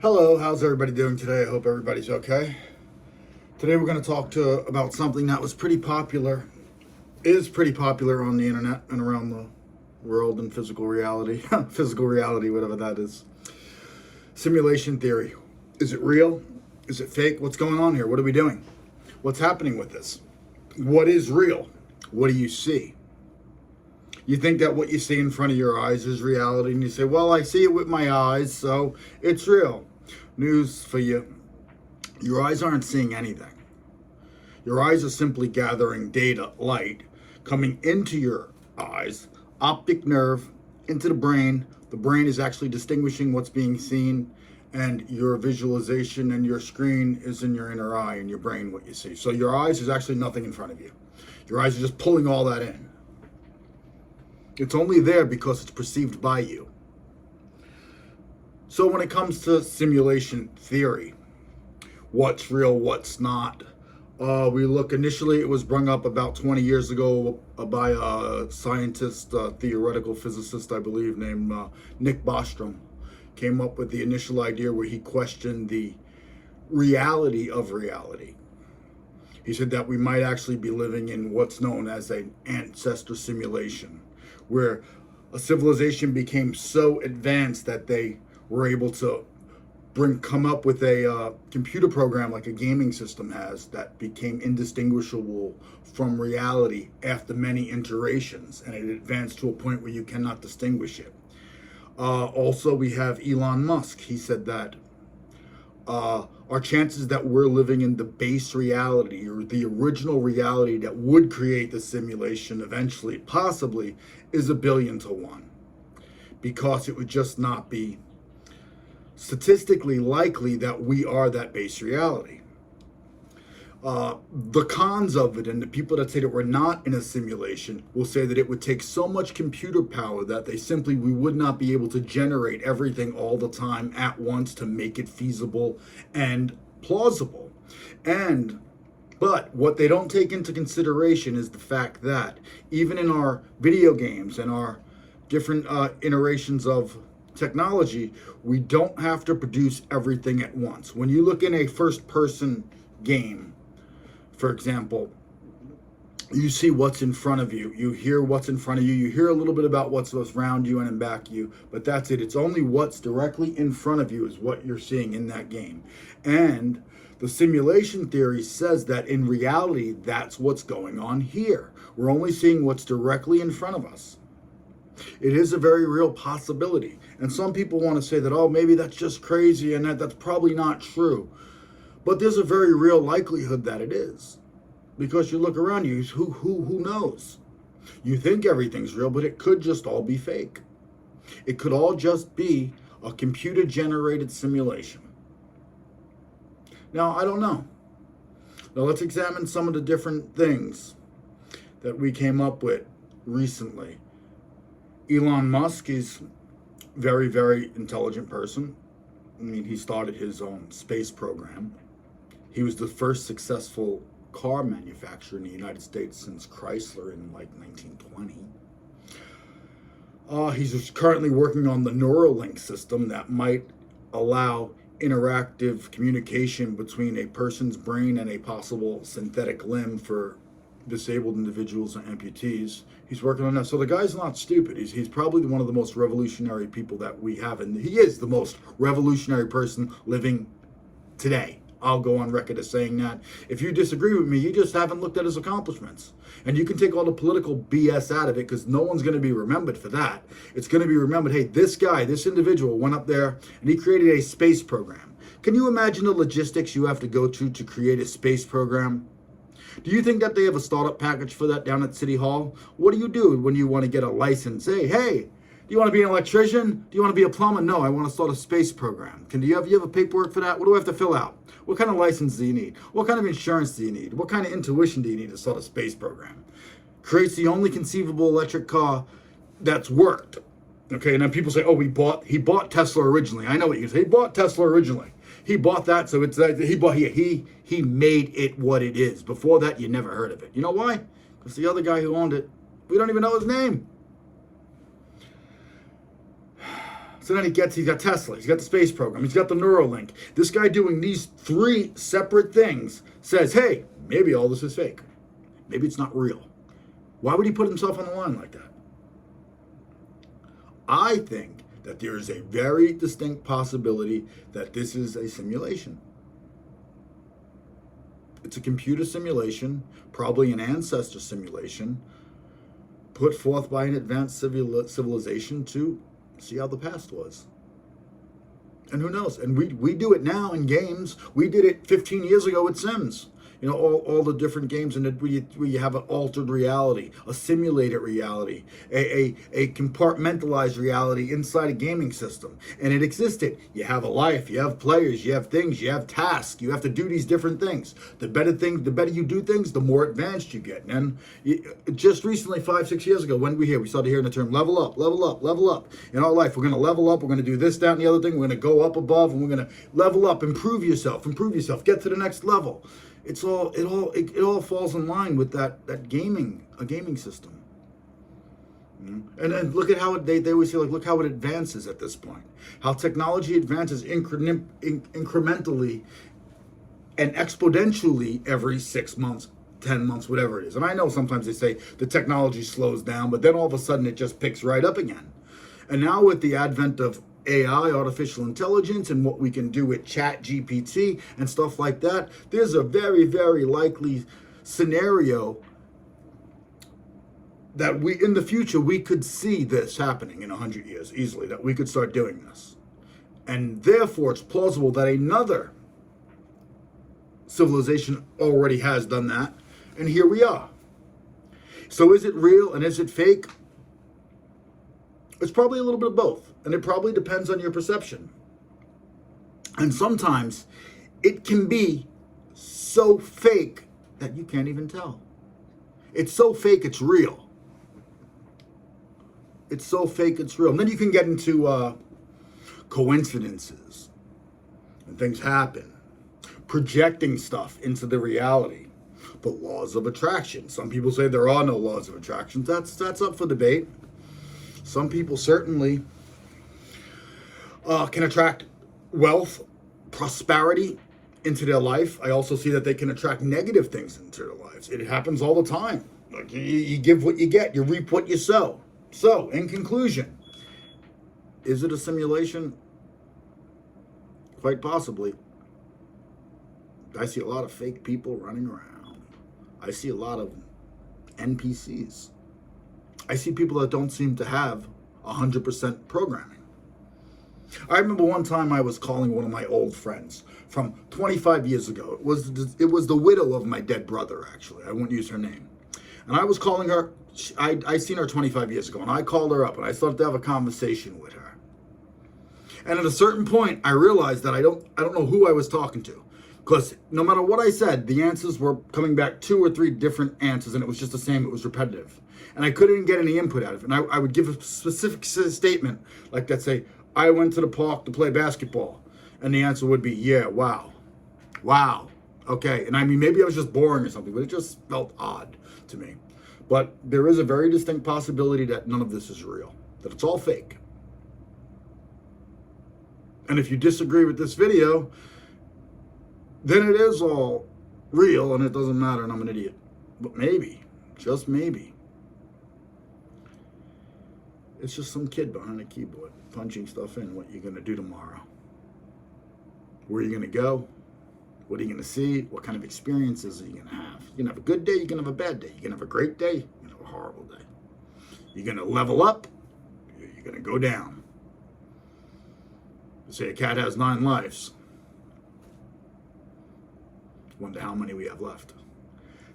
Hello, how's everybody doing today? I hope everybody's okay. Today we're going to talk about something that was pretty popular, is pretty popular on the internet and around the world in physical reality, physical reality, whatever that is. Simulation theory. Is it real? Is it fake? What's going on here? What are we doing? What's happening with this? What is real? What do you see? You think that what you see in front of your eyes is reality, and you say, well, I see it with my eyes, so it's real. News for you. Your eyes aren't seeing anything. Your eyes are simply gathering data, light, coming into your eyes, optic nerve, into the brain. The brain is actually distinguishing what's being seen, and your visualization and your screen is in your inner eye, in your brain, what you see. So your eyes is actually nothing in front of you. Your eyes are just pulling all that in. It's only there because it's perceived by you. So when it comes to simulation theory, what's real, what's not, we look, initially it was brought up about 20 years ago by a scientist, theoretical physicist, I believe, named Nick Bostrom. Came up with the initial idea where he questioned the reality of reality. He said that we might actually be living in what's known as an ancestor simulation, where a civilization became so advanced that they were able to come up with a computer program like a gaming system has that became indistinguishable from reality after many iterations, and it advanced to a point where you cannot distinguish it. Also, we have Elon Musk. He said that our chances that we're living in the base reality or the original reality that would create the simulation eventually, possibly, is 1,000,000,000 to 1, because it would just not be statistically likely that we are that base reality. The cons of it, and the people that say that we're not in a simulation, will say that it would take so much computer power that we would not be able to generate everything all the time at once to make it feasible and plausible. But what they don't take into consideration is the fact that even in our video games and our different iterations of technology, we don't have to produce everything at once. When you look in a first-person game, for example, you see what's in front of you. You hear what's in front of you. You hear a little bit about what's around you and in back of you, but that's it. It's only what's directly in front of you is what you're seeing in that game. And the simulation theory says that in reality, that's what's going on here. We're only seeing what's directly in front of us. It is a very real possibility. And some people want to say that, oh, maybe that's just crazy and that's probably not true. But there's a very real likelihood that it is. Because you look around you, who knows? You think everything's real, but it could just all be fake. It could all just be a computer-generated simulation. Now, I don't know. Now, let's examine some of the different things that we came up with recently. Elon Musk is a very, very intelligent person. I mean, he started his own space program. He was the first successful car manufacturer in the United States since Chrysler in like 1920. He's currently working on the Neuralink system that might allow interactive communication between a person's brain and a possible synthetic limb for disabled individuals and amputees. He's working on that. So the guy's not stupid. He's probably one of the most revolutionary people that we have. And he is the most revolutionary person living today. I'll go on record as saying that. If you disagree with me, you just haven't looked at his accomplishments. And you can take all the political BS out of it because no one's going to be remembered for that. It's going to be remembered, hey, this guy, this individual went up there and he created a space program. Can you imagine the logistics you have to go to create a space program? Do you think that they have a startup package for that down at City Hall? What do you do when you want to get a license? Hey, do you want to be an electrician? Do you want to be a plumber? No, I want to start a space program. Do you have a paperwork for that? What do I have to fill out? What kind of license do you need? What kind of insurance do you need? What kind of intuition do you need to start a space program? Creates the only conceivable electric car that's worked. Okay, and then people say, oh, he bought Tesla originally. I know what you say. He bought Tesla originally. He bought that, so it's he made it what it is. Before that, you never heard of it. You know why? Because the other guy who owned it, we don't even know his name. So then he's got Tesla, he's got the space program, he's got the Neuralink. This guy doing these 3 separate things says, hey, maybe all this is fake. Maybe it's not real. Why would he put himself on the line like that? I think that there is a very distinct possibility that this is a simulation. It's a computer simulation, probably an ancestor simulation, put forth by an advanced civilization to see how the past was. And who knows? And we do it now in games. We did it 15 years ago with Sims. You know, all the different games, and we have an altered reality, a simulated reality, a compartmentalized reality inside a gaming system. And it existed. You have a life, you have players, you have things, you have tasks, you have to do these different things. The better you do things, the more advanced you get. And just recently, 5-6 years ago, when we started hearing the term level up, level up, level up. In our life, we're going to level up, we're going to do this, that, and the other thing. We're going to go up above, and we're going to level up, improve yourself, get to the next level. It all falls in line with that gaming system. And look at how they always say, like, look how it advances at this point. How technology advances incrementally and exponentially every 6 months, 10 months, whatever it is. And I know sometimes they say the technology slows down, but then all of a sudden it just picks right up again. And now with the advent of AI, artificial intelligence, and what we can do with Chat GPT and stuff like that, there's a very, very likely scenario that in the future, we could see this happening in 100 years easily, that we could start doing this. And therefore, it's plausible that another civilization already has done that. And here we are. So is it real and is it fake? It's probably a little bit of both. And it probably depends on your perception. And sometimes it can be so fake that you can't even tell. It's so fake, it's real. It's so fake, it's real. And then you can get into coincidences. And things happen. Projecting stuff into the reality. But laws of attraction. Some people say there are no laws of attraction. That's up for debate. Some people certainly can attract wealth, prosperity into their life. I also see that they can attract negative things into their lives. It happens all the time. Like you give what you get, you reap what you sow. So, in conclusion, is it a simulation? Quite possibly. I see a lot of fake people running around. I see a lot of NPCs. I see people that don't seem to have 100% programming. I remember one time I was calling one of my old friends from 25 years ago. It was the widow of my dead brother, actually. I won't use her name. And I was calling her. I seen her 25 years ago, and I called her up, and I started to have a conversation with her. And at a certain point, I realized that I don't know who I was talking to. Because no matter what I said, the answers were coming back 2 or 3 different answers, and it was just the same. It was repetitive. And I couldn't get any input out of it. And I would give a specific statement, like that, say, I went to the park to play basketball. And the answer would be, yeah, wow. Wow. Okay. And I mean, maybe I was just boring or something, but it just felt odd to me. But there is a very distinct possibility that none of this is real, that it's all fake. And if you disagree with this video, then it is all real and it doesn't matter and I'm an idiot. But maybe, just maybe, it's just some kid behind a keyboard punching stuff in. What you're going to do tomorrow? Where are you going to go? What are you going to see? What kind of experiences are you going to have? You're going to have a good day. You're going to have a bad day. You're going to have a great day. You're going to have a horrible day. You're going to level up. You're going to go down. They say a cat has 9 lives. Wonder how many we have left.